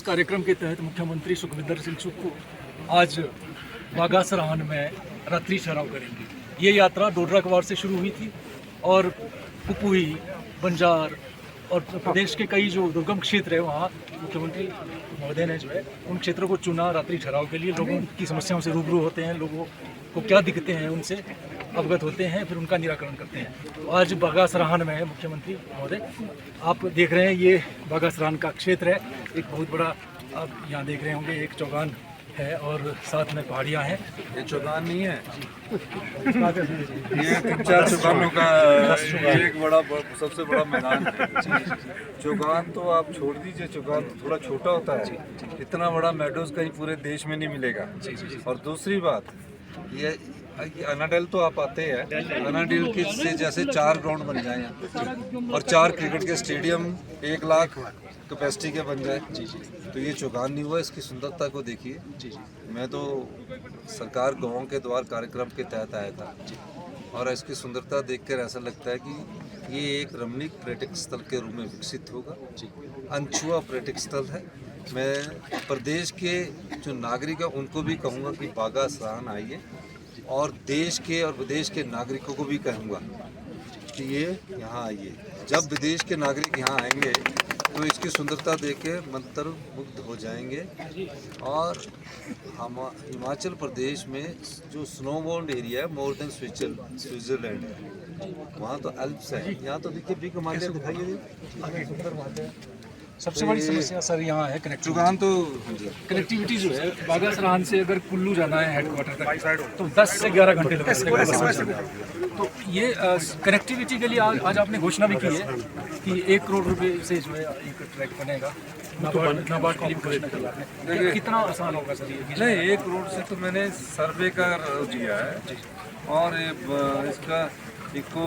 कार्यक्रम के तहत मुख्यमंत्री सुखविंदर सिंह सुक्खू आज बागा सराहन में रात्रि ठहराव करेंगे। ये यात्रा डोडरा कवाड़ से शुरू हुई थी और पुपुई, बंजार और प्रदेश के कई जो दुर्गम क्षेत्र है वहाँ मुख्यमंत्री महोदय ने जो है उन क्षेत्रों को चुना रात्रि ठहराव के लिए। लोगों की समस्याओं से रूबरू होते हैं, लोगों को क्या दिक्कतें हैं उनसे अवगत होते हैं, फिर उनका निराकरण करते हैं। तो आज बागा सराहन में है मुख्यमंत्री महोदय। आप देख रहे हैं ये बागा सराहन का क्षेत्र है, एक बहुत बड़ा आप यहाँ देख रहे होंगे एक चौगान है और साथ में पहाड़ियाँ हैं। ये चौगान नहीं है, ये 3-4 चौगानों का एक बड़ा सबसे बड़ा मैदान है। चौगान तो आप छोड़ दीजिए, चौगान थोड़ा छोटा होता है, इतना बड़ा मेडोज कहीं पूरे देश में नहीं मिलेगा। और दूसरी बात ये अनाडेल तो आप आते हैं, अनाडेल के से जैसे 4 ग्राउंड बन जाए और 4 क्रिकेट के स्टेडियम 1 लाख कैपेसिटी के बन जाए, तो ये चौगान नहीं हुआ। इसकी सुंदरता को देखिए। मैं तो सरकार गाँव के द्वार कार्यक्रम के तहत आया था और इसकी सुंदरता देखकर ऐसा लगता है कि ये एक रमणीक पर्यटक स्थल के रूप में विकसित होगा। अनछुआ पर्यटक स्थल है। मैं प्रदेश के जो नागरिक हैं उनको भी कहूँगा कि बागा सराहन आइए और देश के और विदेश के नागरिकों को भी कहूँगा कि ये यहाँ आइए। जब विदेश के नागरिक यहाँ आएंगे तो इसकी सुंदरता देख के मंत्र मुग्ध हो जाएंगे। और हम हिमाचल प्रदेश में जो स्नोबाउंड एरिया है मोर देन स्विट्जरलैंड है, वहाँ तो एल्प्स है। यहाँ तो देखिए बिग हिमालय दिखाई दे। सबसे बड़ी समस्या सर यहाँ है चौगान तो कनेक्टिविटी जो है। बागा सराहन से अगर कुल्लू जाना है हेडक्वार्टर तक तो 10 से 11 घंटे लगते हैं। तो ये कनेक्टिविटी के लिए आज आपने घोषणा भी की है कि 1 करोड़ रुपए से जो है एक ट्रैक बनेगा। नाबार्ड के लिए घोषणा की है। कितना आसान होगा सर ये? नहीं, 1 करोड़ से तो मैंने सर्वे का दिया है और इसका इको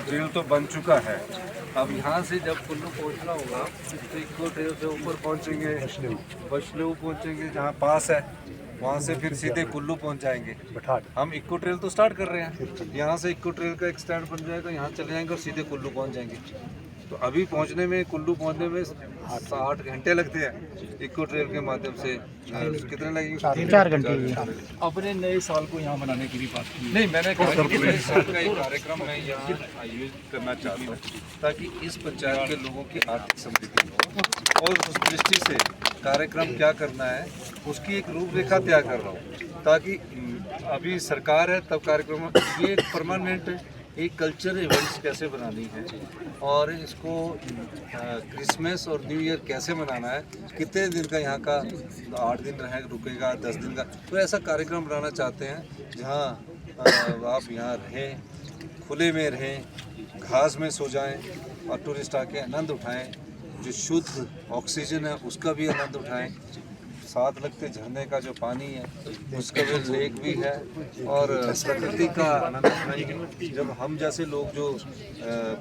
ट्रेल तो बन चुका है। अब यहाँ से जब कुल्लू पहुँचना होगा तो इको ट्रेल से ऊपर पहुँचेंगे, बशलेऊ पहुँचेंगे जहाँ पास है, वहाँ से फिर सीधे कुल्लू पहुँच जाएंगे। हम इको ट्रेल तो स्टार्ट कर रहे हैं, यहाँ से इको ट्रेल का एक स्टैंड बन जाएगा, यहाँ चले जाएंगे और सीधे कुल्लू पहुँच जाएंगे। तो अभी पहुँचने में कुल्लू पहुँचने में 8 घंटे लगते हैं। इको ट्रेल के माध्यम से कितने लगेंगे? 3-4 घंटे। अपने नए साल को यहाँ मनाने की भी बात की। नहीं, मैंने कहा कि नए साल का एक कार्यक्रम मैं यहाँ आयोजित करना चाहता हूँ ताकि इस पंचायत के लोगों की आर्थिक समृद्धि हो और उस दृष्टि से कार्यक्रम क्या करना है उसकी एक रूपरेखा तैयार कर रहा हूँ। ताकि अभी सरकार है तब कार्यक्रम ये एक परमानेंट एक कल्चर इवेंट्स कैसे बनानी है और इसको क्रिसमस और न्यू ईयर कैसे मनाना है, कितने दिन का यहाँ का 8 दिन रहे रुकेगा, 10 दिन का, तो ऐसा कार्यक्रम बनाना चाहते हैं जहाँ आप यहाँ रहें, खुले में रहें, घास में सो जाएं और टूरिस्ट आके आनंद उठाएं। जो शुद्ध ऑक्सीजन है उसका भी आनंद उठाएं। साथ लगते झरने का जो पानी है उसका भी लेक भी है और प्रकृति का आनंद उठाएंगे। जब हम जैसे लोग जो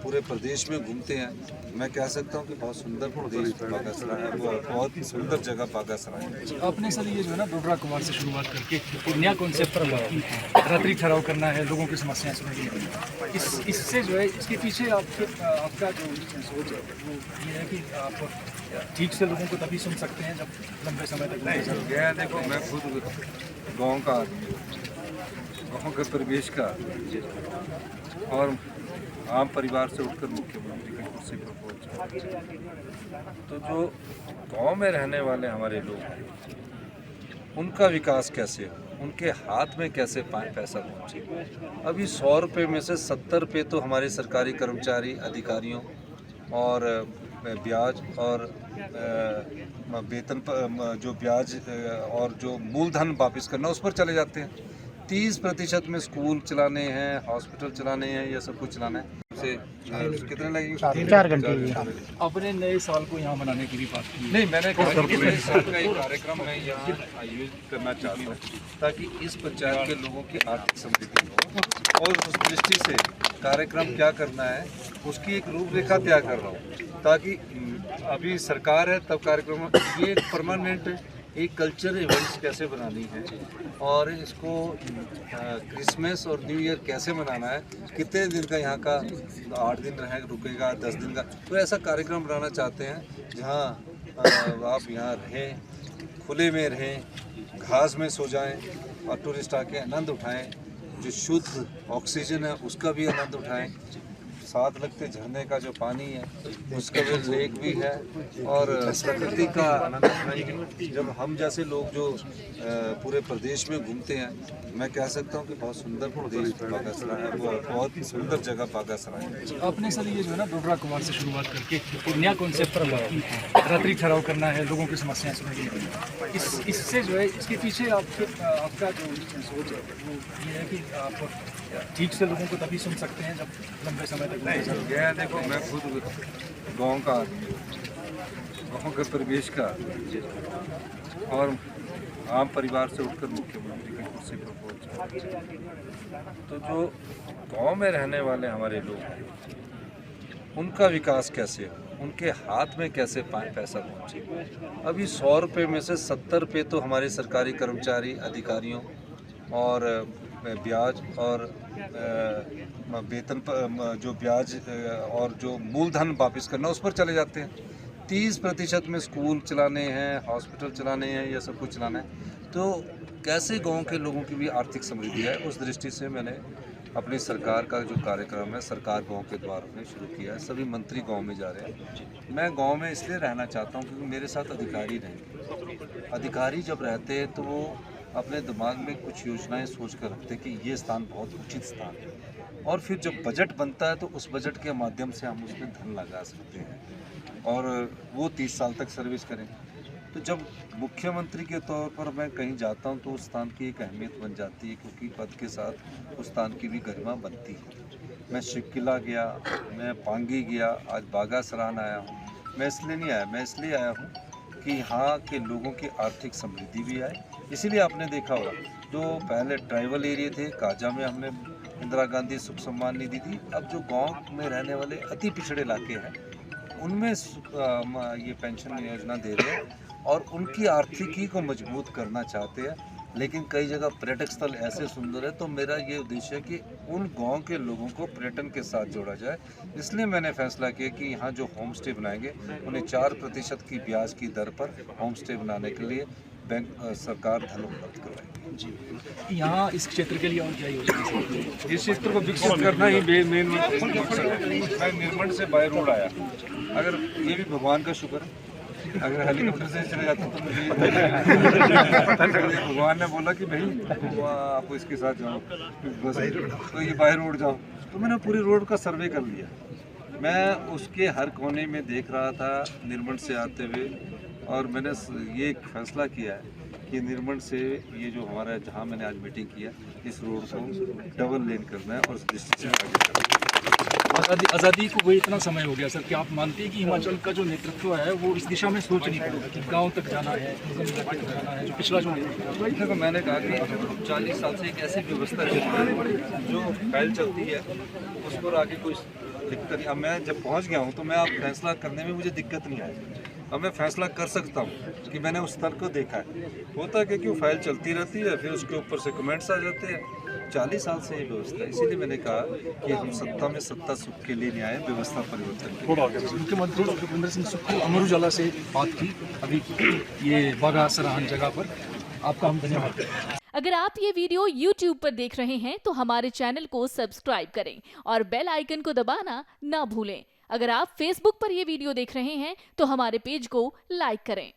पूरे प्रदेश में घूमते हैं, मैं कह सकता हूँ कि बहुत सुंदर प्रदेश बागा सराहन है, बहुत ही सुंदर जगह बागा सराहन है। आपने सर ये जो है ना डोडरा कुमार से शुरुआत करके एक नया कॉन्सेप्ट रात्रि ठहराव करना है, लोगों की समस्याएं सुननी है। इससे जो है इसके पीछे आपका जो सोच है वो ये है कि आप ठीक से लोगों को तभी सुन सकते हैं जब लंबे समय तक नहीं गया। देखो, मैं खुद गाँव का आदमी, गाँव के परिवेश का और आम परिवार से उठकर मुख्यमंत्री की कुर्सी पर पहुंचा। तो जो गांव में रहने वाले हमारे लोग हैं उनका विकास कैसे हो, उनके हाथ में कैसे पैसा पहुंचे। अभी 100 रुपये में से 70 रुपये तो हमारे सरकारी कर्मचारी अधिकारियों और ब्याज और वेतन जो ब्याज और जो मूलधन वापस करना उस पर चले जाते हैं। 30% में स्कूल चलाने हैं, हॉस्पिटल चलाने हैं, ये सब कुछ चलाना है। से कितने लगेंगे? 3-4 घंटे। अपने नए साल को यहाँ मनाने की भी बात की। नहीं, मैंने कहा कि नए साल का एक कार्यक्रम मैं यहाँ आयोजित करना चाहता हूँ ताकि इस पंचायत के लोगों की आर्थिक समृद्धि हो और उस दृष्टि से कार्यक्रम क्या करना है उसकी एक रूपरेखा तैयार कर रहा हूँ। ताकि अभी सरकार है तब कार्यक्रम ये एक परमानेंट एक कल्चर इवेंट्स कैसे बनानी है और इसको क्रिसमस और न्यू ईयर कैसे मनाना है, कितने दिन का यहाँ का 8 दिन रहे रुकेगा, 10 दिन का, तो ऐसा कार्यक्रम बनाना चाहते हैं जहाँ आप यहाँ रहें, खुले में रहें, घास में सो जाएं और टूरिस्ट आके आनंद उठाएं। जो शुद्ध ऑक्सीजन है उसका भी आनंद उठाएं। साथ लगते झरने का जो पानी है उसका भी लेक भी है और प्रकृति का आनंद उठाएंगे। जब हम जैसे लोग जो पूरे प्रदेश में घूमते हैं, मैं कह सकता हूँ कि बहुत सुंदर प्रदेश बागासराय है, बहुत ही सुंदर जगह बागासराय है। आपने सर ये जो है ना डोडरा कुमार से शुरुआत करके एक नया कॉन्सेप्ट रात्रि ठहराव करना है, लोगों की समस्याएं सुननी, इससे जो है इसके पीछे आपका जो सोच है वो ये है कि आप ठीक से लोगों को तभी सुन सकते हैं जब लंबे समय तक नहीं यह देखो, मैं खुद गांव का आदमी हूँ, गांव के परिवेश का आदमी और आम परिवार से उठकर मुख्यमंत्री की कुर्सी पर पहुंचा। तो जो गांव में रहने वाले हमारे लोग हैं उनका विकास कैसे हो, उनके हाथ में कैसे पैसा पहुंचे। अभी 100 रुपये में से 70 रुपये तो हमारे सरकारी कर्मचारी अधिकारियों और ब्याज और वेतन पर जो ब्याज और जो मूलधन वापस करना उस पर चले जाते हैं। 30% में स्कूल चलाने हैं, हॉस्पिटल चलाने हैं, यह सब कुछ चलाना है। तो कैसे गांव के लोगों की भी आर्थिक समृद्धि है, उस दृष्टि से मैंने अपनी सरकार का जो कार्यक्रम है सरकार गांव के द्वार में शुरू किया है। सभी मंत्री गांव में जा रहे हैं। मैं गांव में इसलिए रहना चाहता हूं क्योंकि मेरे साथ अधिकारी रहेंगे। अधिकारी जब रहते हैं तो वो अपने दिमाग में कुछ योजनाएं सोच कर रखते हैं कि ये स्थान बहुत उचित स्थान है, और फिर जब बजट बनता है तो उस बजट के माध्यम से हम उसमें धन लगा सकते हैं और वो 30 साल तक सर्विस करें। तो जब मुख्यमंत्री के तौर पर मैं कहीं जाता हूं तो उस स्थान की एक अहमियत बन जाती है, क्योंकि पद के साथ उस स्थान की भी गरिमा बनती है। मैं शिवकिला गया, मैं पांगी गया, आज बागासरान आया हूँ। मैं इसलिए नहीं आया, मैं इसलिए आया हूँ कि यहाँ के लोगों की आर्थिक समृद्धि भी आए। इसीलिए आपने देखा होगा जो पहले ट्राइबल एरिया थे, काजा में हमने इंदिरा गांधी सुख सम्मान निधि दी। अब जो गांव में रहने वाले अति पिछड़े इलाके हैं उनमें ये पेंशन योजना दे रहे हैं और उनकी आर्थिकी को मजबूत करना चाहते हैं। लेकिन कई जगह पर्यटक स्थल ऐसे सुंदर है, तो मेरा ये उद्देश्य है कि उन गांव के लोगों को पर्यटन के साथ जोड़ा जाए। इसलिए मैंने फैसला किया कि यहाँ जो होम स्टे बनाएंगे उन्हें 4% की ब्याज की दर पर होम स्टे बनाने के लिए बैंक सरकार धन उपलब्ध करवाएगी। जी, यहाँ इस क्षेत्र के लिए और क्या योजना है? इस क्षेत्र को विकसित करना ही मेन मकसद है। मैं निर्मंड से बाय रोड आया, अगर ये भी भगवान का शुक्र है, अगर हेलीकॉप्टर से चले जाता तो मुझे भगवान ने बोला कि भाई आपको इसके साथ जाओ बस, तो ये बाय रोड जाओ, तो मैंने पूरी रोड का सर्वे कर लिया। मैं उसके हर कोने में देख रहा था निर्मंड से आते हुए, और मैंने ये फैसला किया है कि निर्मंड से ये जो हमारा जहाँ मैंने आज मीटिंग किया, इस रोड को डबल लेन करना है और उस दृष्टि से आगे करना है। आज़ादी को वो इतना समय हो गया सर, क्या आप मानते हैं कि हिमाचल का जो नेतृत्व है वो इस दिशा में सोच नहीं पड़ेगा कि गांव तक जाना है, जाना है, जो पिछला जो नेतृत्व है? देखो, मैंने कहा कि 40 साल से एक ऐसी व्यवस्था चल रही है जो फैल चलती है, उस पर आगे कोई दिक्कत नहीं। अब मैं जब पहुंच गया हूं तो मैं अब फैसला करने में मुझे दिक्कत नहीं आई। अब मैं फैसला कर सकता हूं कि मैंने उस स्तर को देखा है। होता है कि फाइल चलती रहती है, फिर उसके ऊपर से कमेंट्स आ जाते हैं। 40 साल से ये व्यवस्था है, इसीलिए मैंने कहा कि हम सत्ता में सत्ता सुख के लिए नहीं आए, व्यवस्था परिवर्तन के लिए। मुख्यमंत्री सुखविंदर सिंह सुक्खू ने अमर उजाला से बात की अभी ये बागासरान जगह पर, आपका हम धन्यवाद करते हैं। अगर आप ये वीडियो YouTube पर देख रहे हैं तो हमारे चैनल को सब्सक्राइब करें और बेल आइकन को दबाना ना भूलें। अगर आप Facebook पर ये वीडियो देख रहे हैं तो हमारे पेज को लाइक करें।